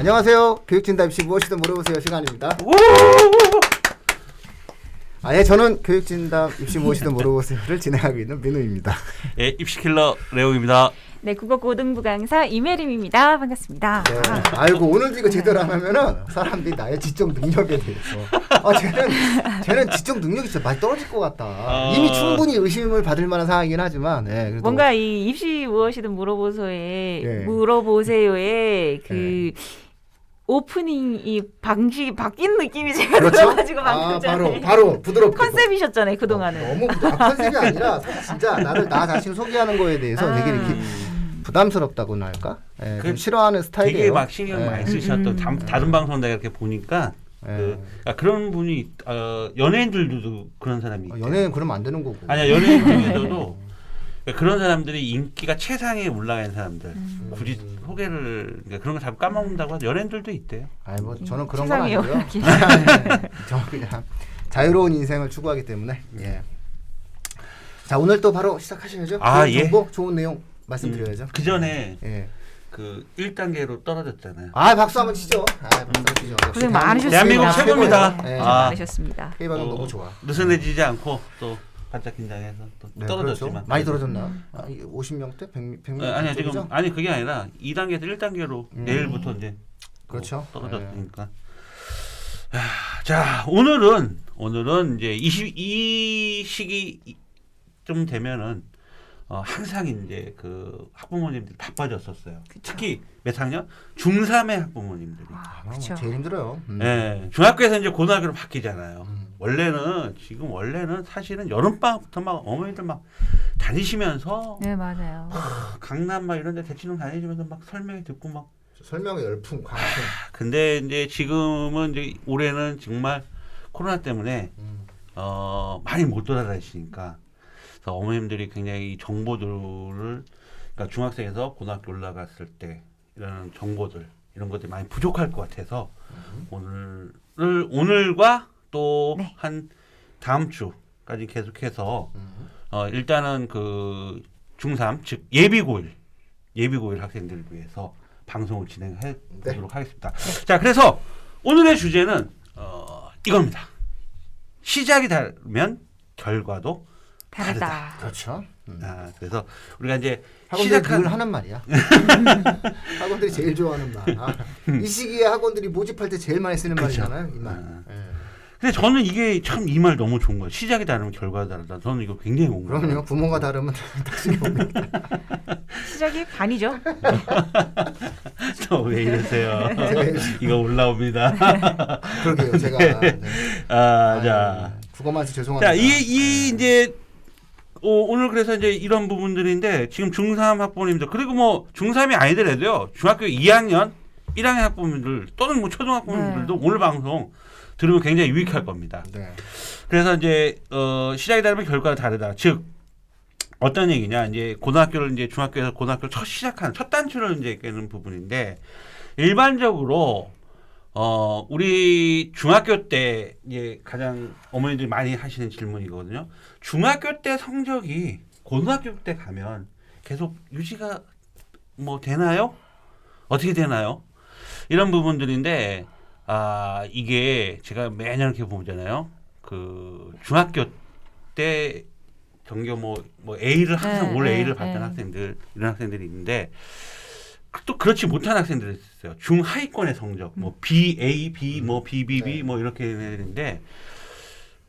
안녕하세요. 교육진담 입시 무엇이든 물어보세요 시간입니다. 예, 저는 교육진담 입시 무엇이든 물어보세요를 진행하고 있는 민우입니다. 예, 입시킬러 레오입니다. 네, 국어고등부 강사 이메림입니다. 반갑습니다. 네, 아이고 오늘도 이거 제대로 안 하면은 사람들이 나의 지적 능력에 대해서 쟤는 지적 능력이 진짜 많이 떨어질 것 같다. 이미 충분히 의심을 받을 만한 상황이긴 하지만 그래도 뭔가 이 입시 무엇이든 물어보세요의 그 오프닝 이 방식이 바뀐 느낌이 제가 들어가지고 방금 전에 바로 부드럽게 컨셉이셨잖아요 그동안은. 너무 컨셉이 아니라 사실 진짜 나 자신을 소개하는 거에 대해서 되게 이렇게 부담스럽다고나 할까? 좀 싫어하는 스타일이에요. 되게 막 신경 많이 쓰셨던 다른 방송 내가 이렇게 보니까 그런 분이 연예인들도 그런 사람이 있대요. 연예인 그러면 안 되는 거고. 아니야, 연예인 중에서도 그런 사람들이 인기가 최상에 올라간 사람들 굳이 소개를 그런 거 자꾸 까먹는다고 하죠. 연예인들도 있대요. 아니 뭐 저는 그런 건 아니고요. 저 그냥 자유로운 인생을 추구하기 때문에. 예. 자 오늘 또 바로 시작하셔야죠. 좋은 정보, 좋은 내용 말씀드려야죠. 그 전에 그 1단계로 떨어졌잖아요. 박수 한번 치죠. 박수 치죠. 고생 많으셨습니다. 대한민국 최고입니다. 많으셨습니다. K방송 너무 좋아. 느슨해지지 않고 또 반짝 긴장해서 또 떨어졌지만 그렇죠. 많이 떨어졌나? 50명대, 100명. 아니야 지금 그게 아니라 2단계에서 1단계로 내일부터 이제 그렇죠. 떨어졌으니까. 자 오늘은 이제 이 시기 좀 되면은 항상 이제 그 학부모님들이 바빠졌었어요. 특히 몇 학년? 중3의 학부모님들이. 그렇죠. 제일 힘들어요. 네, 중학교에서 이제 고등학교로 바뀌잖아요. 원래는 사실은 여름방학부터 막 어머니들 막 다니시면서 네 맞아요. 강남 막 이런 데 대치동 다니시면서 막 설명회 듣고 막 설명의 열풍, 광풍. 근데 이제 지금은 이제 올해는 정말 코로나 때문에 많이 못 돌아다니시니까 그래서 어머님들이 굉장히 정보들을 그러니까 중학생에서 고등학교 올라갔을 때 이런 정보들 이런 것들이 많이 부족할 것 같아서 오늘과 또 한 다음 주까지 계속해서 일단은 그 중3 즉 예비고일 학생들을 위해서 방송을 진행해 보도록 하겠습니다. 자, 그래서 오늘의 주제는 이겁니다. 시작이 다르면 결과도 다르다. 그렇죠. 그래서 우리가 이제 학원들이 늘 하는 말이야. 학원들이 제일 좋아하는 말. 이 시기에 학원들이 모집할 때 제일 많이 쓰는 말이잖아요. 이 말. 근데 저는 이게 참 이 말 너무 좋은 거예요. 시작이 다르면 결과가 다르다. 저는 이거 굉장히 공감해요. 그럼요. 부모가 다르면 당신이 옵니다. 시작이 반이죠. 또 왜 이러세요? 이거 올라옵니다. 그러게요. 제가 자 국어만 해서 죄송합니다. 자, 이제 오늘 그래서 이제 이런 부분들인데 지금 중3 학부모님들 그리고 뭐 중3이 아니더라도요. 중학교 2학년, 1학년 학부모님들 또는 뭐 초등학부모님들도 오늘 방송 들으면 굉장히 유익할 겁니다. 그래서 이제 시작이 다르면 결과가 다르다. 즉 어떤 얘기냐? 이제 고등학교를 이제 중학교에서 고등학교를 첫 단추를 이제 깨는 부분인데 일반적으로 우리 중학교 때 이제 가장 어머니들이 많이 하시는 질문이거든요. 중학교 때 성적이 고등학교 때 가면 계속 유지가 뭐 되나요? 어떻게 되나요? 이런 부분들인데 이게 제가 매년 이렇게 보잖아요. 그 중학교 때 전교 뭐 A를 항상 올 A를 받던 학생들 이런 학생들이 있는데 또 그렇지 못한 학생들이 있어요. 중하위권의 성적 뭐 B, A, B, 뭐 BBB 뭐 이렇게 되는데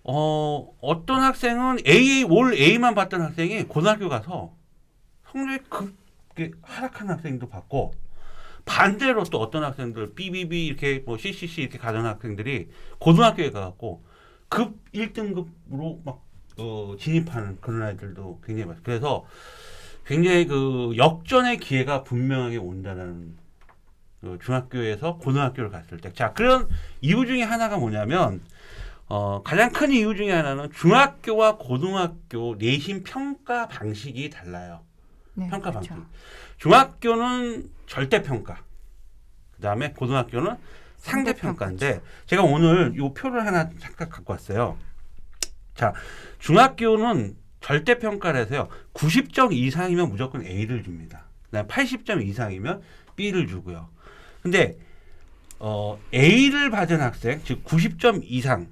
어떤 학생은 올 A만 받던 학생이 고등학교 가서 성적이 급게 하락한 학생도 봤고 반대로 또 어떤 학생들 BBB 이렇게 뭐 CCC 이렇게 가던 학생들이 고등학교에 가갖고 급 1등급으로 막 진입하는 그런 아이들도 굉장히 많아요. 그래서 굉장히 그 역전의 기회가 분명하게 온다는 중학교에서 고등학교를 갔을 때. 자, 그런 이유 중에 하나가 뭐냐면 가장 큰 이유 중에 하나는 중학교와 고등학교 내신 평가 방식이 달라요. 평가 방식. 중학교는 절대평가. 그다음에 고등학교는 상대평가인데 제가 오늘 이 표를 하나 잠깐 갖고 왔어요. 자, 중학교는 절대평가를 해서요. 90점 이상이면 무조건 A를 줍니다. 그다음에 80점 이상이면 B를 주고요. 근데 A를 받은 학생, 즉 90점 이상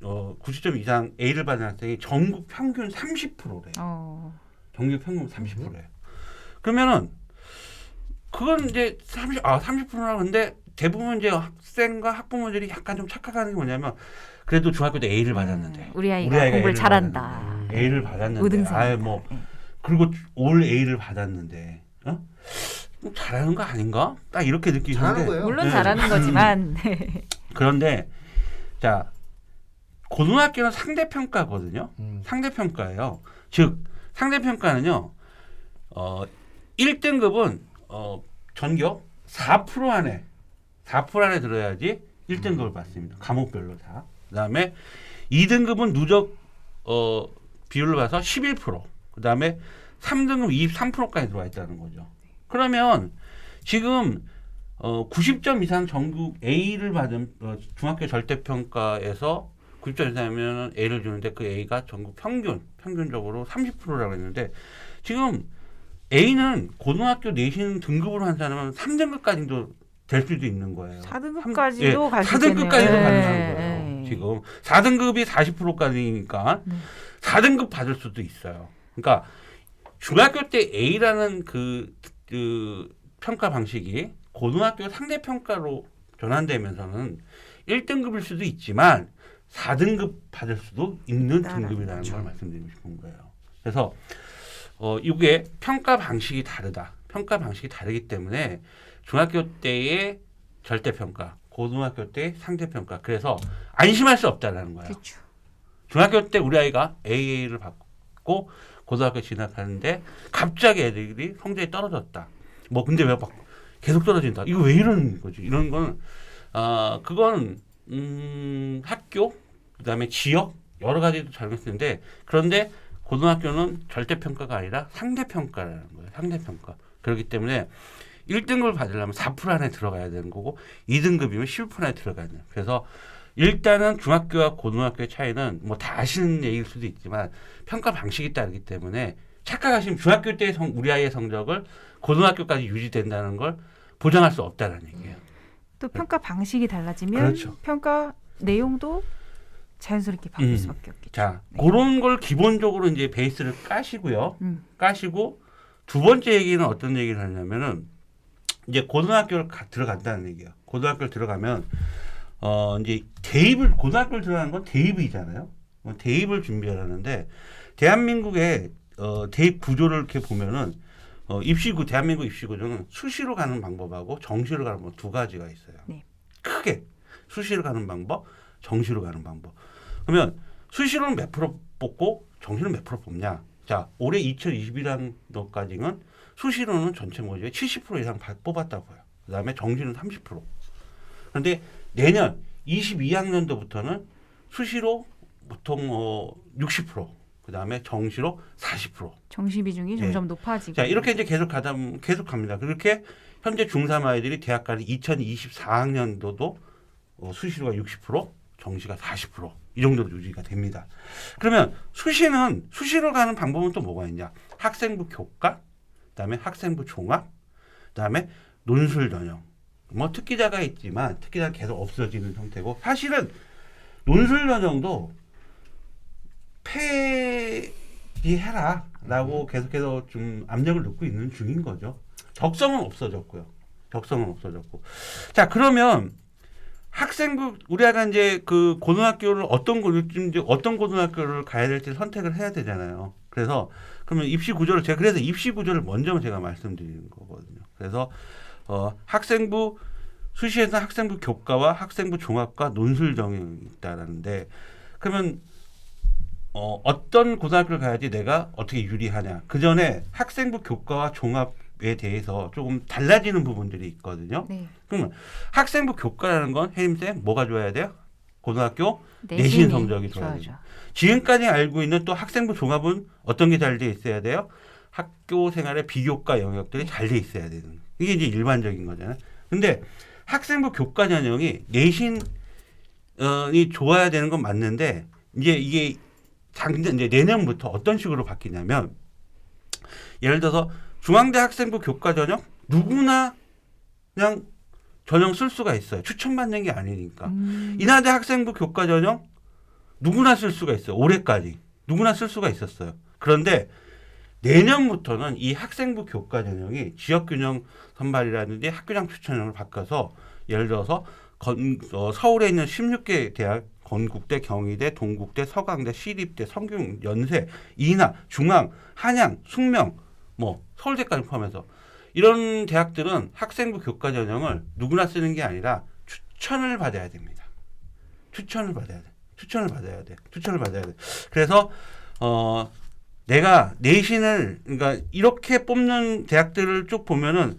90점 이상 A를 받은 학생이 전국 평균 30%래. 전국 평균 30%예요. 그러면은 그건 이제 30%라 근데 대부분 이제 학생과 학부모들이 약간 좀 착각하는 게 뭐냐면 그래도 중학교 때 A를 받았는데 우리 아이가 공부를 A를 잘한다. A를 받았는데 우등생이다. 뭐 그리고 올 A를 받았는데 좀 잘하는 거 아닌가? 딱 이렇게 느끼시는데 잘하는 거예요. 물론 네. 잘하는 거지만 그런데 자 고등학교는 상대평가거든요. 상대평가예요. 즉 상대평가는요. 1등급은 전교 4% 안에 4% 안에 들어야지 1등급을 받습니다. 과목별로 다. 그다음에 2등급은 누적 비율로 봐서 11%. 그다음에 3등급 23%까지 들어와 있다는 거죠. 그러면 지금 90점 이상 전국 A를 받은 중학교 절대평가에서 90점 이상이면 A를 주는데 그 A가 전국 평균적으로 30%라고 했는데 지금 A는 고등학교 내신 등급으로 한 사람은 3등급까지도 될 수도 있는 거예요. 4등급까지도 갈 수 4등급까지도 있겠네요. 가능한 거예요. 지금 4등급이 40%까지니까 4등급 받을 수도 있어요. 그러니까 중학교 때 A라는 그 평가 방식이 고등학교 상대평가로 전환되면서는 1등급일 수도 있지만 4등급 받을 수도 있는 등급이라는 걸 말씀드리고 싶은 거예요. 그래서 이게 평가 방식이 다르다. 평가 방식이 다르기 때문에 중학교 때의 절대평가, 고등학교 때 상대평가. 그래서 안심할 수 없다라는 거예요. 그렇죠. 중학교 때 우리 아이가 AA를 받고 고등학교 진학하는데 갑자기 애들이 성적이 떨어졌다. 뭐 근데 왜 막 계속 떨어진다. 이거 왜 이러는 거지? 이런 거는 그건 학교 그다음에 지역 여러 가지도 잘못했는데 그런데 고등학교는 절대평가가 아니라 상대평가라는 거예요. 상대평가. 그렇기 때문에 1등급을 받으려면 4% 안에 들어가야 되는 거고 2등급이면 11% 안에 들어가야 돼요. 그래서 일단은 중학교와 고등학교의 차이는 뭐 다 아시는 얘기일 수도 있지만 평가 방식이 다르기 때문에 착각하시면 중학교 때 우리 아이의 성적을 고등학교까지 유지된다는 걸 보장할 수 없다는 얘기예요. 또 평가 방식이 달라지면 그렇죠. 평가 내용도 자연스럽게 바뀔 수밖에 없겠죠. 자, 그런 걸 기본적으로 이제 베이스를 까시고요. 까시고 두 번째 얘기는 어떤 얘기를 하냐면은 이제 고등학교를 들어간다는 얘기예요. 고등학교를 들어가면 이제 고등학교를 들어가는 건 대입이잖아요. 대입을 준비하는데 대한민국의 대입 구조를 이렇게 보면은 대한민국 입시 구조는 수시로 가는 방법하고 정시로 가는 방법 두 가지가 있어요. 네. 크게 수시로 가는 방법, 정시로 가는 방법. 그러면 수시로는 몇 프로 뽑고 정시는 몇 프로 뽑냐? 자, 올해 2021년도까지는 수시로는 전체 모집에 70% 이상 뽑았다고요. 그다음에 정시는 30%. 그런데 내년 22학년도부터는 수시로 보통 60%, 그다음에 정시로 40%. 정시 비중이 점점 높아지고. 자, 이렇게 이제 계속 갑니다. 그렇게 현재 중3 아이들이 대학 가는 2024학년도도 수시로가 60%, 정시가 40%. 이 정도로 유지가 됩니다. 그러면 수시로 가는 방법은 또 뭐가 있냐? 학생부 교과, 그다음에 학생부 종합, 그다음에 논술 전형. 뭐 특기자가 있지만 특기자가 계속 없어지는 형태고 사실은 논술 전형도 폐기해라라고 계속해서 좀 압력을 넣고 있는 중인 거죠. 적성은 없어졌고요. 자, 그러면 학생부 우리 아가 이제 그 고등학교를 어떤 고등학교를 가야 될지 선택을 해야 되잖아요. 그래서 그러면 입시 구조를 먼저 제가 말씀드리는 거거든요. 그래서 학생부 수시에서 학생부 교과와 학생부 종합과 논술 전형이 있다라는데 그러면 어떤 고등학교를 가야지 내가 어떻게 유리하냐? 그 전에 학생부 교과와 종합에 대해서 조금 달라지는 부분들이 있거든요. 네. 그러면 학생부 교과라는 건 혜림쌤 뭐가 좋아야 돼요? 고등학교 내신 성적이 좋아야 돼요. 지금까지 알고 있는 또 학생부 종합은 어떤 게 잘 돼 있어야 돼요? 학교 생활의 비교과 영역들이 잘 돼 있어야 되는. 이게 이제 일반적인 거잖아요. 근데 학생부 교과 전형이 내신이 좋아야 되는 건 맞는데 이제 이게 이제 내년부터 어떤 식으로 바뀌냐면 예를 들어서 중앙대 학생부 교과 전형 누구나 그냥 전형 쓸 수가 있어요. 추천받는 게 아니니까. 인하대 학생부 교과 전형 누구나 쓸 수가 있어요. 올해까지 누구나 쓸 수가 있었어요. 그런데 내년부터는 이 학생부 교과 전형이 지역균형 선발이라든지 학교장 추천형을 바꿔서 예를 들어서 서울에 있는 16개 대학 건국대, 경희대, 동국대, 서강대, 시립대, 성균, 연세, 인하, 중앙, 한양, 숙명, 뭐 서울대까지 포함해서 이런 대학들은 학생부 교과 전형을 누구나 쓰는 게 아니라 추천을 받아야 됩니다. 추천을 받아야 돼. 추천을 받아야 돼. 추천을 받아야 돼. 그래서 내가 내신을 그러니까 이렇게 뽑는 대학들을 쭉 보면은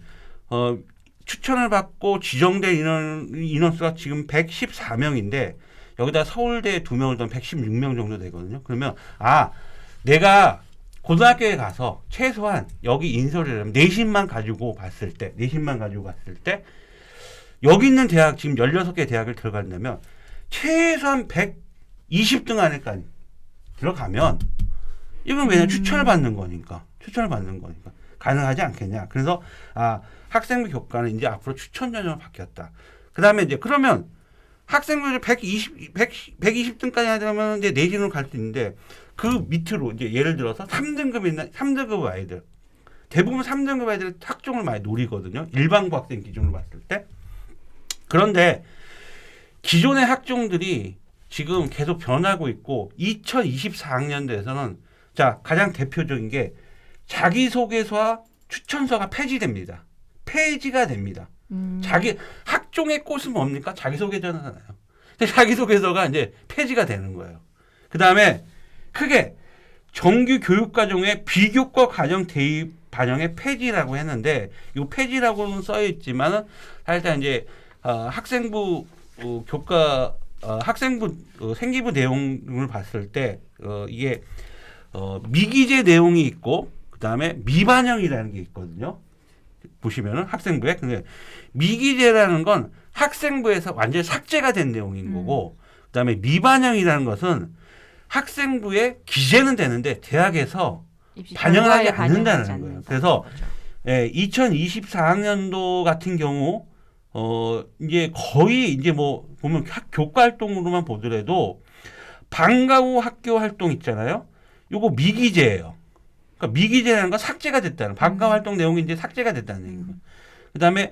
추천을 받고 지정된 인원수가 지금 114명인데 여기다 서울대 2명을 더하면 116명 정도 되거든요. 그러면 내가 고등학교에 가서 최소한 여기 인서울을 하면 내신만 가지고 봤을 때 여기 있는 대학 지금 16개 대학을 들어간다면 최소한 120등 안에까지 들어가면 이건 왜냐 추천을 받는 거니까 가능하지 않겠냐. 그래서 학생부 교과는 이제 앞으로 추천 전형으로 바뀌었다. 그다음에 이제 그러면 학생부 120등까지 하려면 이제 내신으로 갈 수 있는데 그 밑으로 이제 예를 들어서 3등급 아이들 대부분 3등급 아이들은 학종을 많이 노리거든요. 일반고 학생 기준으로 봤을 때. 그런데 기존의 학종들이 지금 계속 변하고 있고 2024학년도에서는 자 가장 대표적인 게 자기소개서와 추천서가 폐지됩니다. 폐지가 됩니다. 자기 학종의 꽃은 뭡니까? 자기소개서잖아요. 자기소개서가 이제 폐지가 되는 거예요. 그 다음에 크게 정규 교육과정의 비교과 과정 대입 반영의 폐지라고 했는데 이 폐지라고는 써 있지만은 일단 이제 학생부 교과 학생부 생기부 내용을 봤을 때 이게 미기재 내용이 있고 그 다음에 미반영이라는 게 있거든요. 보시면은 학생부에 근데 미기재라는 건 학생부에서 완전히 삭제가 된 내용인 거고 그다음에 미반영이라는 것은 학생부에 기재는 되는데 대학에서 반영을 하지 않는다는 거예요. 그래서 2024학년도 같은 경우 이제 거의 이제 뭐 보면 교과 활동으로만 보더라도 방과 후 학교 활동 있잖아요. 요거 미기재예요. 그러니까 미기재라는 건 삭제가 됐다는 방과 활동 내용이 이제 삭제가 됐다는 얘기예요. 그다음에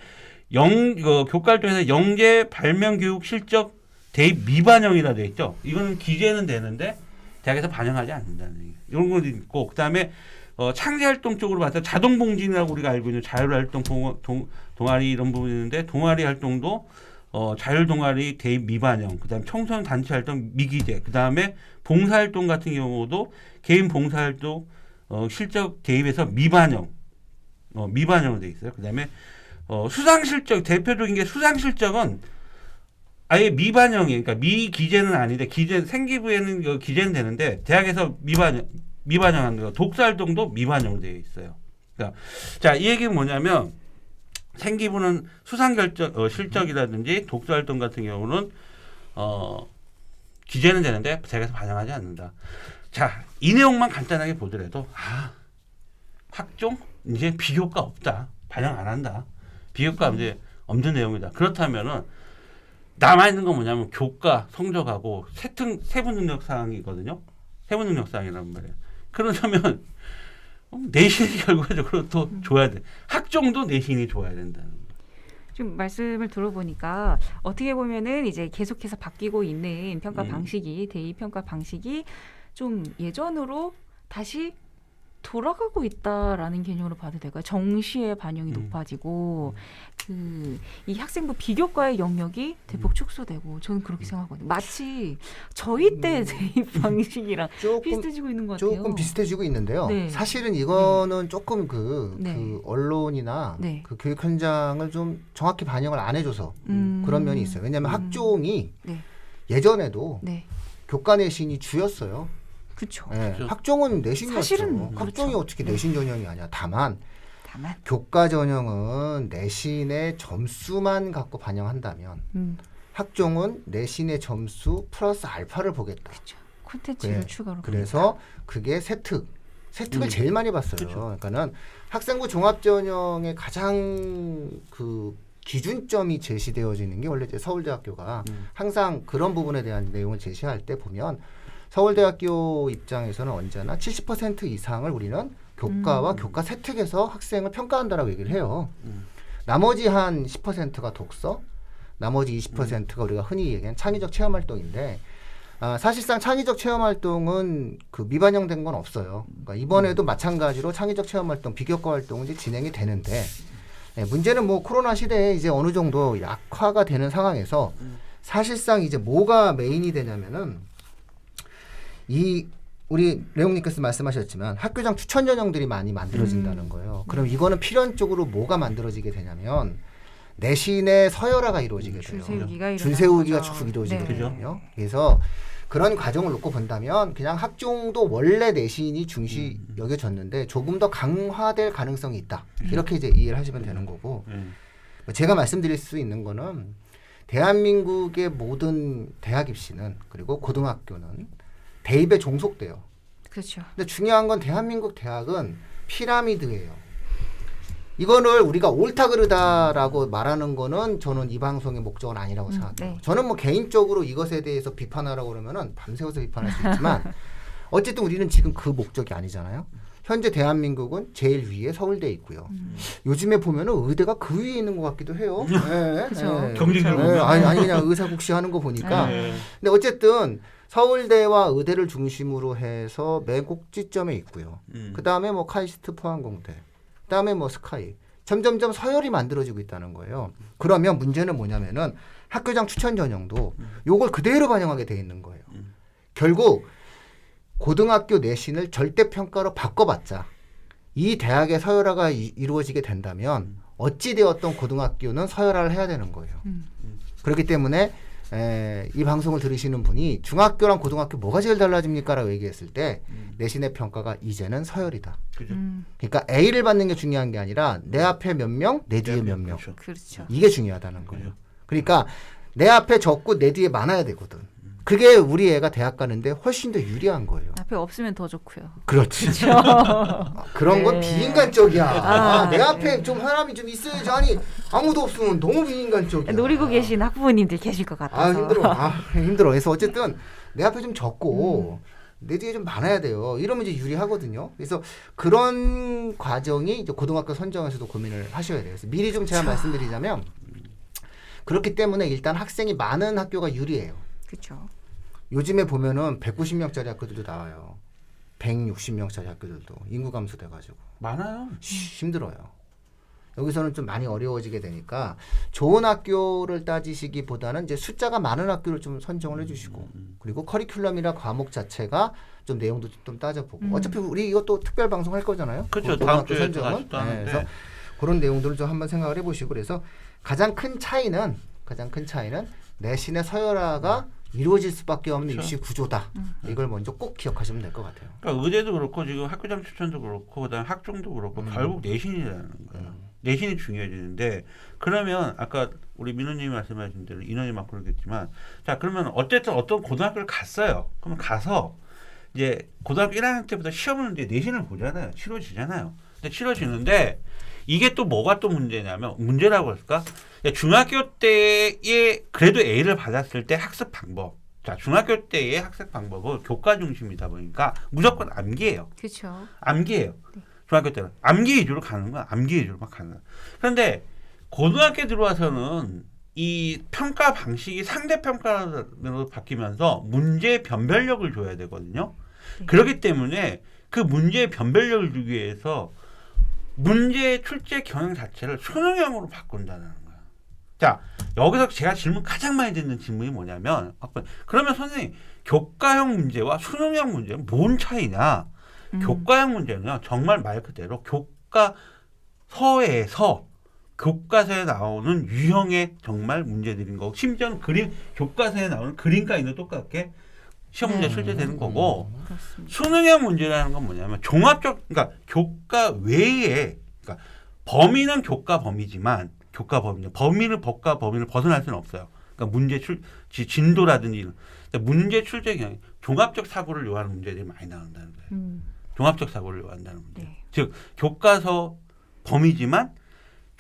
교과 활동에서 영재 발명 교육 실적 대입 미반영이라 돼 있죠. 이거는 기재는 되는데 대학에서 반영하지 않는다는 얘기예요. 이런 것도 있고 그다음에 창제 활동 쪽으로 봐서 자동 봉진이라고 우리가 알고 있는 자율 활동 동아리 이런 부분이 있는데 동아리 활동도 자율 동아리 대입 미반영, 그다음에 청소년 단체 활동 미기재, 그다음에 봉사 활동 같은 경우도 개인 봉사 활동 실적 대입에서 미반영으로 돼 있어요. 그다음에 수상 실적 대표적인 게 수상 실적은 아예 미반영이 그러니까 미기재는 아닌데 생기부에는 기재는 되는데 대학에서 미반영하는 거 독서 활동도 미반영으로 되어 있어요. 그러니까 자, 이 얘기는 뭐냐면 생기부는 수상 실적이라든지 독서 활동 같은 경우는 기재는 되는데 대학에서 반영하지 않는다. 자, 이 내용만 간단하게 보더라도 학종 이제 비교과 없다. 반영 안 한다. 비교과 이제 없는 내용이다. 그렇다면은 남아 있는 건 뭐냐면 교과 성적하고 세부 능력 사항이거든요. 세부 능력 사항이란 말이에요. 그러면 내신이 결과적으로 또 줘야 돼. 학종도 내신이 줘야 된다는 거예요. 지금 말씀을 들어보니까 어떻게 보면은 이제 계속해서 바뀌고 있는 평가 방식이 대입 평가 방식이 좀 예전으로 다시 돌아가고 있다라는 개념으로 봐도 될까요? 정시의 반영이 높아지고 이 학생부 비교과의 영역이 대폭 축소되고 저는 그렇게 생각하거든요. 마치 저희 때 대입 방식이랑 비슷해지고 있는 것 같아요. 조금 비슷해지고 있는데요. 네. 사실은 이거는 조금 그 언론이나 그 교육 현장을 좀 정확히 반영을 안 해줘서 그런 면이 있어요. 왜냐하면 학종이 예전에도 교과 내신이 주였어요. 그렇죠. 네, 학종은 내신이었죠. 사실은 학종이 그렇죠. 어떻게 내신 전형이 아니야. 다만 교과 전형은 내신의 점수만 갖고 반영한다면 학종은 내신의 점수 플러스 알파를 보겠다. 그렇죠. 콘텐츠를 추가로. 그래서 그게 세특을 제일 많이 봤어요. 그렇죠. 그러니까는 학생부 종합 전형의 가장 그 기준점이 제시되어지는 게 원래 이제 서울대학교가 항상 그런 부분에 대한 내용을 제시할 때 보면 서울대학교 입장에서는 언제나 70% 이상을 우리는 교과와 교과 세특에서 학생을 평가한다라고 얘기를 해요. 나머지 한 10%가 독서, 나머지 20%가 우리가 흔히 얘기하는 창의적 체험 활동인데 사실상 창의적 체험 활동은 그 미반영된 건 없어요. 그러니까 이번에도 마찬가지로 창의적 체험 활동, 비교과 활동은 이제 진행이 되는데 문제는 뭐 코로나 시대에 이제 어느 정도 약화가 되는 상황에서 사실상 이제 뭐가 메인이 되냐면은 우리 레옹님께서 말씀하셨지만 학교장 추천 전형들이 많이 만들어진다는 거예요. 그럼 이거는 필연적으로 뭐가 만들어지게 되냐면 내신의 서열화가 이루어지게 돼요. 줄 세우기가 쭉 이루어지게 되거든요. 그래서 그런 과정을 놓고 본다면 그냥 학종도 원래 내신이 중시 여겨졌는데 조금 더 강화될 가능성이 있다. 이렇게 이제 이해를 하시면 되는 거고 제가 말씀드릴 수 있는 거는 대한민국의 모든 대학 입시는 그리고 고등학교는 대입에 종속돼요. 그렇죠. 근데 중요한 건 대한민국 대학은 피라미드예요. 이거를 우리가 옳다 그르다라고 말하는 거는 저는 이 방송의 목적은 아니라고 생각해요. 저는 뭐 개인적으로 이것에 대해서 비판하라고 그러면은 밤새워서 비판할 수 있지만 어쨌든 우리는 지금 그 목적이 아니잖아요. 현재 대한민국은 제일 위에 서울대에 있고요. 요즘에 보면은 의대가 그 위에 있는 것 같기도 해요. 그렇죠. 경쟁률 아니 그냥 의사국시 하는 거 보니까. 근데 어쨌든 서울대와 의대를 중심으로 해서 맨 꼭지점에 있고요. 그 다음에 뭐 카이스트 포항공대, 그 다음에 뭐 스카이. 점점점 서열이 만들어지고 있다는 거예요. 그러면 문제는 뭐냐면은 학교장 추천 전형도 요걸 그대로 반영하게 돼 있는 거예요. 결국 고등학교 내신을 절대평가로 바꿔봤자 이 대학의 서열화가 이루어지게 된다면 어찌되었던 고등학교는 서열화를 해야 되는 거예요. 그렇기 때문에 이 방송을 들으시는 분이 중학교랑 고등학교 뭐가 제일 달라집니까? 라고 얘기했을 때 내신의 평가가 이제는 서열이다. 그죠. 그러니까 A를 받는 게 중요한 게 아니라 내 앞에 몇 명, 내 뒤에 몇 명. 그렇죠. 이게 중요하다는 거예요. 그러니까 내 앞에 적고 내 뒤에 많아야 되거든. 그게 우리 애가 대학 가는데 훨씬 더 유리한 거예요. 앞에 없으면 더 좋고요. 그렇지. 그런 건 비인간적이야. 내 앞에 좀 사람이 좀 있어야지. 아니 아무도 없으면 너무 비인간적이야. 노리고 계신 학부모님들 계실 것 같아서. 힘들어. 그래서 어쨌든 내 앞에 좀 적고 내 뒤에 좀 많아야 돼요. 이러면 이제 유리하거든요. 그래서 그런 과정이 이제 고등학교 선정에서도 고민을 하셔야 돼요. 그래서 미리 좀 제가 말씀드리자면 그렇기 때문에 일단 학생이 많은 학교가 유리해요. 그렇죠. 요즘에 보면은 190명짜리 학교들도 나와요. 160명짜리 학교들도 인구 감소돼가지고 많아요. 힘들어요. 여기서는 좀 많이 어려워지게 되니까 좋은 학교를 따지시기보다는 이제 숫자가 많은 학교를 좀 선정을 해주시고 그리고 커리큘럼이나 과목 자체가 좀 내용도 좀 따져보고 어차피 우리 이것도 특별 방송 할 거잖아요. 그렇죠. 다음 주에 선정은. 그래서 그런 내용들을 좀 한번 생각을 해보시고 그래서 가장 큰 차이는 내신의 서열화가 이루어질 수밖에 없는 입시 구조다. 이걸 먼저 꼭 기억하시면 될 것 같아요. 그러니까 의대도 그렇고 지금 학교장 추천도 그렇고 그다음에 학종도 그렇고 결국 내신이라는 거예요. 내신이 중요해지는데 그러면 아까 우리 민호님이 말씀하신 대로 인원이 막 그러겠지만 자 그러면 어쨌든 어떤 고등학교를 갔어요. 그러면 가서 이제 고등학교 1학년 때부터 시험을 이제 내신을 보잖아요. 치러지잖아요. 근데 치러지는데 이게 또 뭐가 또 문제냐면 문제라고 할까? 중학교 때에 그래도 A를 받았을 때 학습 방법. 자, 중학교 때의 학습 방법은 교과 중심이다 보니까 무조건 암기예요. 그렇죠. 암기예요. 네. 중학교 때는 암기 위주로 가는 거야. 암기 위주로 막 가는 거야. 그런데 고등학교 들어와서는 이 평가 방식이 상대 평가로 바뀌면서 문제 변별력을 줘야 되거든요. 네. 그렇기 때문에 그 문제 변별력을 주기 위해서 문제 출제 경향 자체를 수능형으로 바꾼다는 거야. 자, 여기서 제가 가장 많이 듣는 질문이 뭐냐면 그러면 선생님 교과형 문제와 수능형 문제는 뭔 차이냐? 교과형 문제는요. 정말 말 그대로 교과서에 나오는 유형의 정말 문제들인 거고 심지어는 교과서에 나오는 그림과 있는 똑같게 시험 문제 출제되는 거고 수능형 문제라는 건 뭐냐면 그러니까 교과 외에 그러니까 범위는 교과 범위지만 범위를 벗어날 수는 없어요. 그러니까 문제 진도라든지 문제 출제 경향 종합적 사고를 요하는 문제들이 많이 나온다는 거예요. 종합적 사고를 요한다는 문제. 네. 즉 교과서 범위지만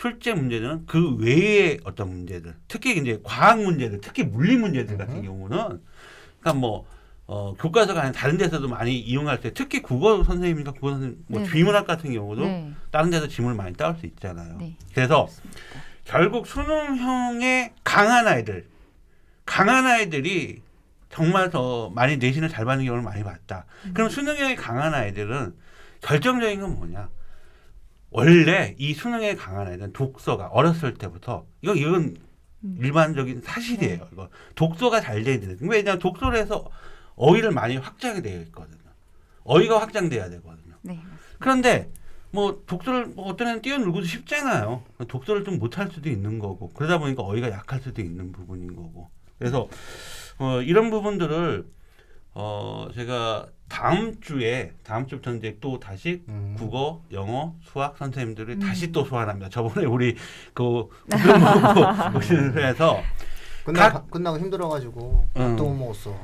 출제 문제는 그 외의 어떤 문제들, 특히 이제 과학 문제들, 특히 물리 문제들 같은 경우는, 그러니까 뭐 교과서가 아닌 다른 데서도 많이 이용할 때, 특히 국어 선생님이니까 국어 선생님, 뭐 비문학 같은 경우도 다른 데서 지문을 많이 따올 수 있잖아요. 그래서 결국 수능형의 강한 아이들이 정말 더 많이 내신을 잘 받는 경우를 많이 봤다. 그럼 수능형이 강한 아이들은 결정적인 건 뭐냐? 원래 이 수능에 강한 아이들은 독서가 어렸을 때부터 이건 일반적인 사실이에요. 이거 독서가 잘 돼야 되는. 왜냐하면 독서를 해서 어휘를 많이 확장이 되어 있거든요. 어휘가 확장돼야 되거든요. 그런데 뭐 독서를 뭐 어떤 애는 뛰어놀고도 쉽잖아요. 독서를 좀 못할 수도 있는 거고, 그러다 보니까 어휘가 약할 수도 있는 부분인 거고. 그래서 이런 부분들을 제가 다음 주부터 이제 또 다시 국어, 영어, 수학 선생님들이 다시 또 소환합니다. 저번에 우리 그 해서 끝나고 힘들어가지고 밥도 못 먹었어.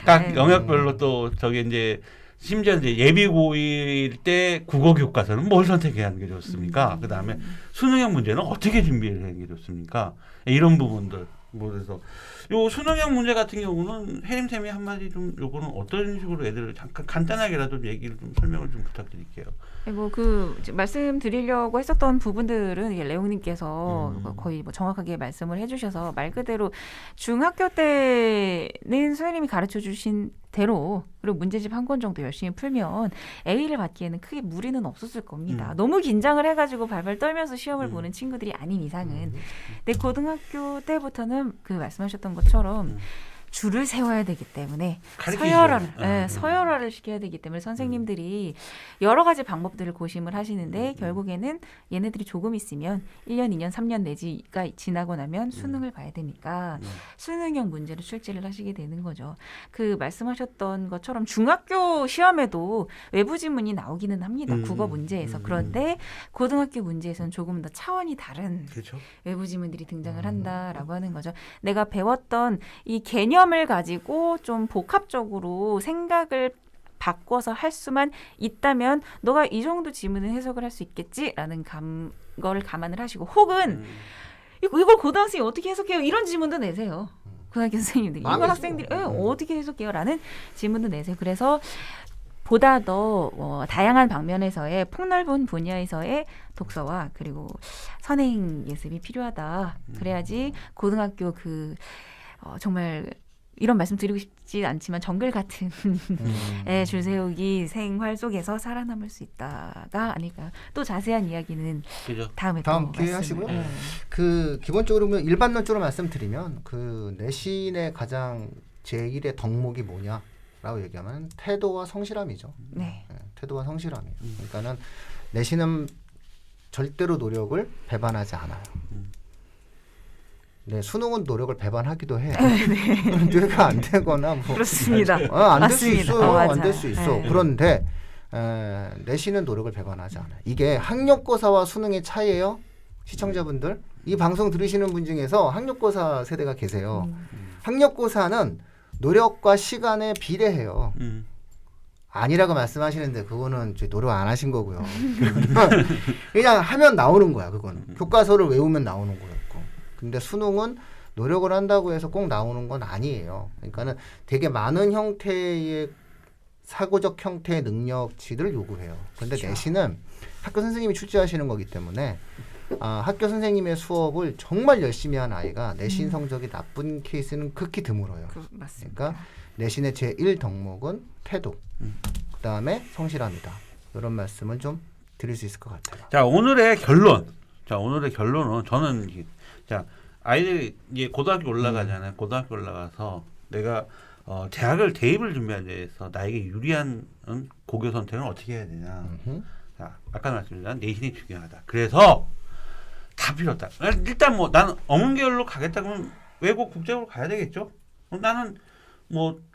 각 영역별로 또 저기 이제 심지어 이제 예비고일 때 국어 교과서는 뭘 선택해야 하는 게 좋습니까? 그 다음에 수능형 문제는 어떻게 준비를 하는 게 좋습니까? 이런 부분들. 뭐 그래서 요 수능형 문제 같은 경우는 혜림쌤이 한마디 좀 요거는 어떤 식으로 애들을 잠깐 간단하게라도 얘기를 좀 설명을 좀 부탁드릴게요. 뭐 그 말씀드리려고 했었던 부분들은 레옹님께서 거의 뭐 정확하게 말씀을 해주셔서 말 그대로 중학교 때는 선생님이 가르쳐 주신 대로 그리고 문제집 한 권 정도 열심히 풀면 A를 받기에는 크게 무리는 없었을 겁니다. 너무 긴장을 해가지고 발발 떨면서 시험을 보는 친구들이 아닌 이상은. 근데 고등학교 때부터는 그 말씀하셨던 것처럼 줄을 세워야 되기 때문에 서열화를 시켜야 되기 때문에 선생님들이 여러 가지 방법들을 고심을 하시는데 결국에는 얘네들이 조금 있으면 1년, 2년, 3년 내지가 지나고 나면 수능을 봐야 되니까 수능형 문제를 출제를 하시게 되는 거죠. 그 말씀하셨던 것처럼 중학교 시험에도 외부 지문이 나오기는 합니다. 국어 문제에서. 그런데 고등학교 문제에서는 조금 더 차원이 다른 외부 지문들이 등장을 한다라고 하는 거죠. 내가 배웠던 이 개념을 가지고 좀 복합적으로 생각을 바꿔서 할 수만 있다면 너가 이 정도 지문은 해석을 할 수 있겠지라는 거를 감안을 하시고 혹은 이걸 고등학생이 어떻게 해석해요? 이런 지문도 내세요. 고등학교 선생님들이. 이걸 학생들이 어떻게 해석해요? 라는 지문도 내세요. 그래서 보다 더 다양한 방면에서의 폭넓은 분야에서의 독서와 그리고 선행 예습이 필요하다. 그래야지 고등학교 정말 이런 말씀 드리고 싶지 않지만 정글 같은 줄 세우기 생활 속에서 살아남을 수 있다가 아닐까. 또 자세한 이야기는 다음 기회에 하시고요. 그 기본적으로 일반론적으로 말씀드리면 그 내신의 가장 제1의 덕목이 뭐냐라고 얘기하면 태도와 성실함이죠. 태도와 성실함이에요. 그러니까는 내신은 절대로 노력을 배반하지 않아요. 수능은 노력을 배반하기도 해. 뇌가 안 되거나 뭐 그렇습니다. 안 될 수 있어요. 안 될 수 있어. 그런데 내신은 노력을 배반하지 않아요. 이게 학력고사와 수능의 차이예요. 시청자분들, 이 방송 들으시는 분 중에서 학력고사 세대가 계세요. 학력고사는 노력과 시간에 비례해요. 아니라고 말씀하시는데 그거는 노력 안 하신 거고요. 그냥 하면 나오는 거야. 그거는 교과서를 외우면 나오는 거였고. 근데 수능은 노력을 한다고 해서 꼭 나오는 건 아니에요. 그러니까는 되게 많은 형태의 사고적 형태의 능력치를 요구해요. 그런데 내신은 학교 선생님이 출제하시는 거기 때문에 학교 선생님의 수업을 정말 열심히 한 아이가 내신 성적이 나쁜 케이스는 극히 드물어요. 그러니까 내신의 제1 덕목은 태도, 그 다음에 성실함이다. 이런 말씀을 좀 드릴 수 있을 것 같아요. 자, 오늘의 결론은 저는 아이들이 이제 고등학교 올라가잖아요. 고등학교 올라가서 내가 대학을 대입을 준비하기 위해서 나에게 유리한 고교 선택은 어떻게 해야 되냐. 자, 아까 말씀드린 내신이 중요하다. 그래서 다 필요 없다. 일단 나는 어문계열로 가겠다 그러면 외국 국제학으로 가야 되겠죠. 나는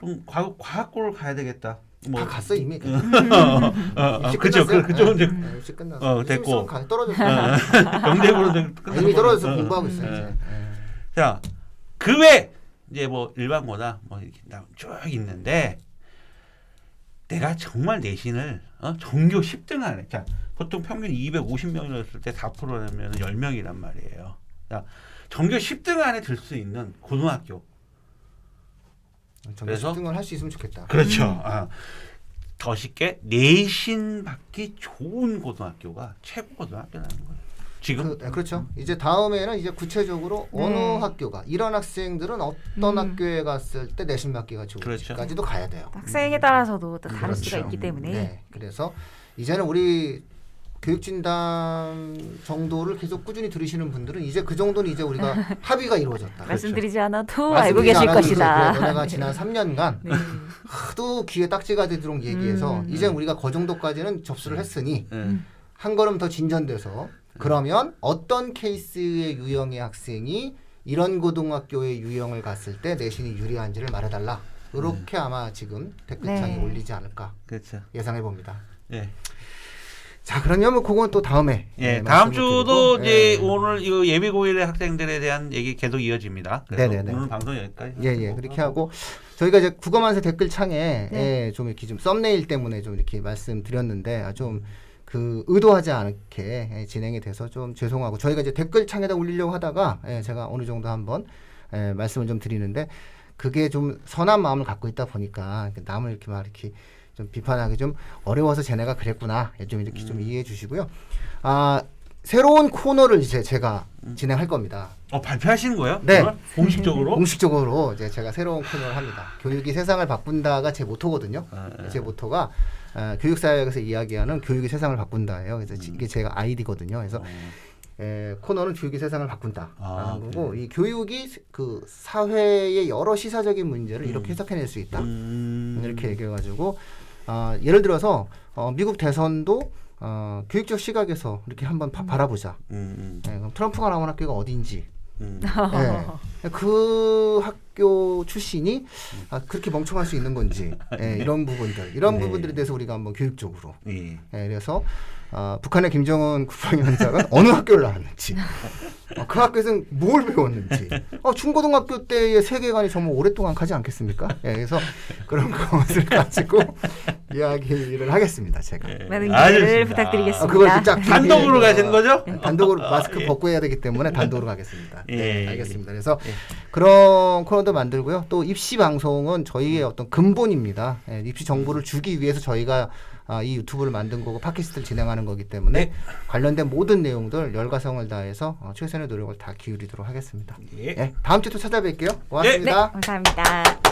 좀 과학고를 가야 되겠다. 다 갔어 이미. 그렇죠. 그쪽은 이제 입시 끝났어. 됐고 떨어졌어. 경제고로 이미 떨어져서 공부하고 있어요. 이제. 자, 그 외 이제 일반고나 이렇게 쭉 있는데 내가 정말 내신을 전교 10등 안에, 자 보통 평균 250명이었을 때 4%라면 10명이란 말이에요. 자, 전교 10등 안에 들 수 있는 고등학교. 그래서 10등을 할 수 있으면 좋겠다. 그렇죠. 더 쉽게 내신 받기 좋은 고등학교가 최고 고등학교라는 거예요. 지금 그렇죠. 이제 다음에는 이제 구체적으로 어느 학교가 이런 학생들은 어떤 학교에 갔을 때 내신 받기가 좋을지까지도 그렇죠. 가야 돼요. 학생에 따라서도 또 다를 그렇죠. 수가 있기 때문에. 네. 그래서 이제는 우리 교육진담 정도를 계속 꾸준히 들으시는 분들은 이제 그 정도는 이제 우리가 합의가 이루어졌다. 말씀드리지 않아도 그렇죠. 알고 계실 것이다. 그래, 너네가 지난 3년간 네. 하도 귀에 딱지가 되도록 얘기해서 이제 우리가 그 정도까지는 접수를 했으니 한 걸음 더 진전돼서 그러면 어떤 케이스의 유형의 학생이 이런 고등학교의 유형을 갔을 때 내신이 유리한지를 말해달라. 이렇게 아마 지금 댓글창에 네. 올리지 않을까 그렇죠. 예상해 봅니다. 예. 자, 그러면 그건 또 다음에 예, 다음 주도 드리고, 이제 예. 오늘 이 예비 고일의 학생들에 대한 얘기 계속 이어집니다. 그래서 네네네. 오늘 방송 여기까지. 예, 그렇게 하고 저희가 이제 국어만세 댓글창에 네. 예, 좀 이렇게 좀 썸네일 때문에 좀 이렇게 말씀드렸는데 좀 그 의도하지 않게 예, 진행이 돼서 좀 죄송하고 저희가 이제 댓글창에다 올리려고 하다가 예, 제가 어느 정도 한번 예, 말씀을 좀 드리는데 그게 좀 선한 마음을 갖고 있다 보니까 남을 이렇게 막 이렇게 좀 비판하기 좀 어려워서 쟤네가 그랬구나 예, 좀 이렇게 좀 이해해 주시고요. 새로운 코너를 이제 제가 진행할 겁니다. 발표하시는 거예요? 네. 오늘? 공식적으로? 공식적으로 이제 제가 새로운 코너를 합니다. 교육이 세상을 바꾼다가 제 모토거든요. 제 모토가 교육사역에서 이야기하는 교육이 세상을 바꾼다예요. 그래서 이게 제가 아이디거든요. 그래서 코너는 교육이 세상을 바꾼다라는 거고 이 교육이 그 사회의 여러 시사적인 문제를 이렇게 해석해낼 수 있다. 이렇게 얘기해가지고 예를 들어서 미국 대선도 교육적 시각에서 이렇게 한번 바라보자. 그럼 트럼프가 나온 학교가 어딘지. 그 학교 출신이 그렇게 멍청할 수 있는 건지 이런 부분들 이런 부분들에 대해서 우리가 한번 교육적으로 그래서 북한의 김정은 국방위원장은 어느 학교를 나왔는지 그 학교에서는 뭘 배웠는지 중고등학교 때의 세계관이 정말 오랫동안 가지 않겠습니까? 그래서 그런 것을 가지고 이야기를 하겠습니다. 제가 많은 기대를 부탁드리겠습니다. 그걸 쫙 단독으로 가시는 거죠? 단독으로 마스크 벗고 해야 되기 때문에 단독으로 가겠습니다. 알겠습니다. 그래서 그런 코너도 만들고요. 또 입시 방송은 저희의 어떤 근본입니다. 입시 정보를 주기 위해서 저희가 이 유튜브를 만든 거고 팟캐스트를 진행하는 거기 때문에 관련된 모든 내용들 열과성을 다해서 최선의 노력을 다 기울이도록 하겠습니다. 다음 주에 또 찾아뵐게요. 고맙습니다. 네, 감사합니다.